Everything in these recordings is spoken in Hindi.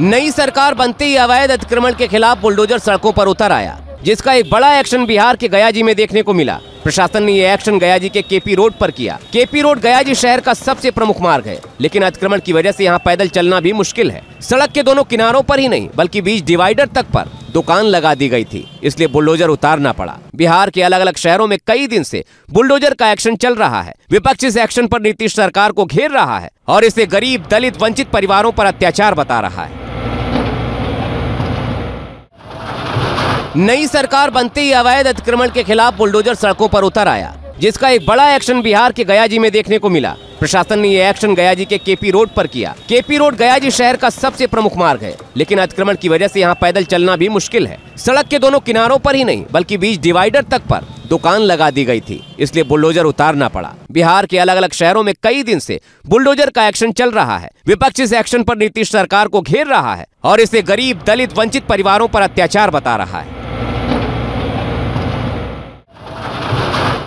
नई सरकार बनते ही अवैध अतिक्रमण के खिलाफ बुलडोजर सड़कों पर उतर आया, जिसका एक बड़ा एक्शन बिहार के गयाजी में देखने को मिला। प्रशासन ने यह एक्शन गयाजी के केपी रोड पर किया। केपी रोड गयाजी शहर का सबसे प्रमुख मार्ग है, लेकिन अतिक्रमण की वजह से यहाँ पैदल चलना भी मुश्किल है। सड़क के दोनों किनारों पर ही नहीं बल्कि बीच डिवाइडर तक पर दुकान लगा दी गई थी, इसलिए बुलडोजर उतारना पड़ा। बिहार के अलग अलग शहरों में कई दिन से बुलडोजर का एक्शन चल रहा है। विपक्ष इस एक्शन पर नीतीश सरकार को घेर रहा है और इसे गरीब, दलित, वंचित परिवारों पर अत्याचार बता रहा है। नई सरकार बनते ही अवैध अतिक्रमण के खिलाफ बुलडोजर सड़कों पर उतर आया, जिसका एक बड़ा एक्शन बिहार के गयाजी में देखने को मिला। प्रशासन ने यह एक्शन गयाजी के केपी रोड पर किया। केपी रोड गयाजी शहर का सबसे प्रमुख मार्ग है, लेकिन अतिक्रमण की वजह से यहाँ पैदल चलना भी मुश्किल है। सड़क के दोनों किनारों पर ही नहीं बल्कि बीच डिवाइडर तक पर दुकान लगा दी गई थी, इसलिए बुलडोजर उतारना पड़ा। बिहार के अलग अलग शहरों में कई दिन से बुलडोजर का एक्शन चल रहा है। विपक्ष इस एक्शन पर नीतीश सरकार को घेर रहा है और इसे गरीब, दलित, वंचित परिवारों पर अत्याचार बता रहा है।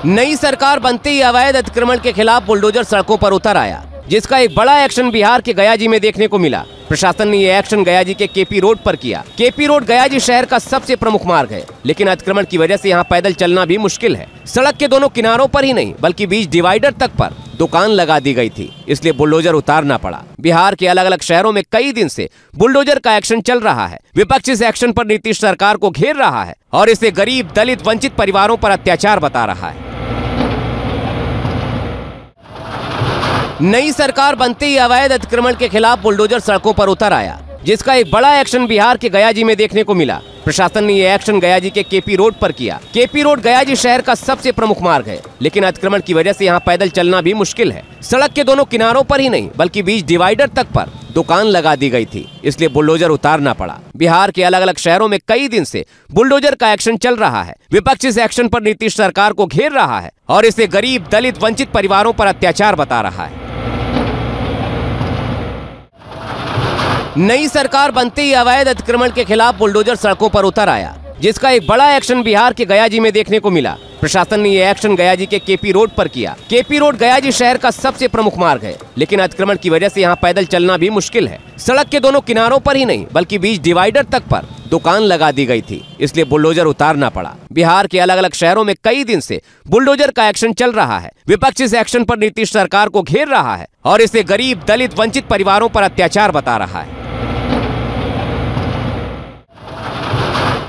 नई सरकार बनते ही अवैध अतिक्रमण के खिलाफ बुलडोजर सड़कों पर उतर आया, जिसका एक बड़ा एक्शन बिहार के गयाजी में देखने को मिला। प्रशासन ने यह एक्शन गयाजी के केपी रोड पर किया। केपी रोड गयाजी शहर का सबसे प्रमुख मार्ग है, लेकिन अतिक्रमण की वजह से यहाँ पैदल चलना भी मुश्किल है। सड़क के दोनों किनारों पर ही नहीं बल्कि बीच डिवाइडर तक पर दुकान लगा दी गई थी, इसलिए बुलडोजर उतारना पड़ा। बिहार के अलग अलग शहरों में कई दिन से बुलडोजर का एक्शन चल रहा है। विपक्ष इस एक्शन पर नीतीश सरकार को घेर रहा है और इसे गरीब, दलित, वंचित परिवारों पर अत्याचार बता रहा है। नई सरकार बनते ही अवैध अतिक्रमण के खिलाफ बुलडोजर सड़कों पर उतर आया, जिसका एक बड़ा एक्शन बिहार के गयाजी में देखने को मिला। प्रशासन ने यह एक्शन गयाजी के केपी रोड पर किया। केपी रोड गयाजी शहर का सबसे प्रमुख मार्ग है, लेकिन अतिक्रमण की वजह से यहाँ पैदल चलना भी मुश्किल है। सड़क के दोनों किनारों पर ही नहीं बल्कि बीच डिवाइडर तक पर दुकान लगा दी गई थी, इसलिए बुलडोजर उतारना पड़ा। बिहार के अलग अलग शहरों में कई दिन से बुलडोजर का एक्शन चल रहा है। विपक्ष इस एक्शन पर नीतीश सरकार को घेर रहा है और इसे गरीब, दलित, वंचित परिवारों पर अत्याचार बता रहा है। नई सरकार बनते ही अवैध अतिक्रमण के खिलाफ बुलडोजर सड़कों पर उतर आया, जिसका एक बड़ा एक्शन बिहार के गयाजी में देखने को मिला। प्रशासन ने यह एक्शन गयाजी के केपी रोड पर किया। केपी रोड गयाजी शहर का सबसे प्रमुख मार्ग है, लेकिन अतिक्रमण की वजह से यहाँ पैदल चलना भी मुश्किल है। सड़क के दोनों किनारों पर ही नहीं बल्कि बीच डिवाइडर तक पर दुकान लगा दी गई थी, इसलिए बुलडोजर उतारना पड़ा। बिहार के अलग अलग शहरों में कई दिन से बुलडोजर का एक्शन चल रहा है। विपक्ष इस एक्शन पर नीतीश सरकार को घेर रहा है और इसे गरीब, दलित, वंचित परिवारों पर अत्याचार बता रहा है।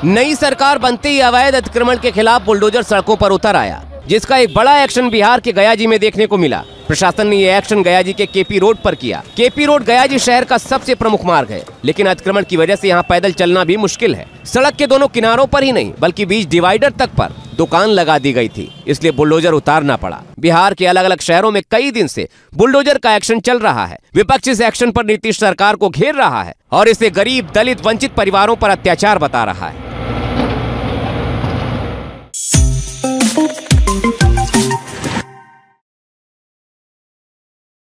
नई सरकार बनते ही अवैध अतिक्रमण के खिलाफ बुलडोजर सड़कों पर उतर आया, जिसका एक बड़ा एक्शन बिहार के गयाजी में देखने को मिला। प्रशासन ने यह एक्शन गयाजी के केपी रोड पर किया। केपी रोड गयाजी शहर का सबसे प्रमुख मार्ग है, लेकिन अतिक्रमण की वजह से यहाँ पैदल चलना भी मुश्किल है। सड़क के दोनों किनारों पर ही नहीं बल्कि बीच डिवाइडर तक पर दुकान लगा दी गई थी, इसलिए बुलडोजर उतारना पड़ा। बिहार के अलग अलग शहरों में कई दिन से बुलडोजर का एक्शन चल रहा है। विपक्ष इस एक्शन पर नीतीश सरकार को घेर रहा है और इसे गरीब, दलित, वंचित परिवारों पर अत्याचार बता रहा है।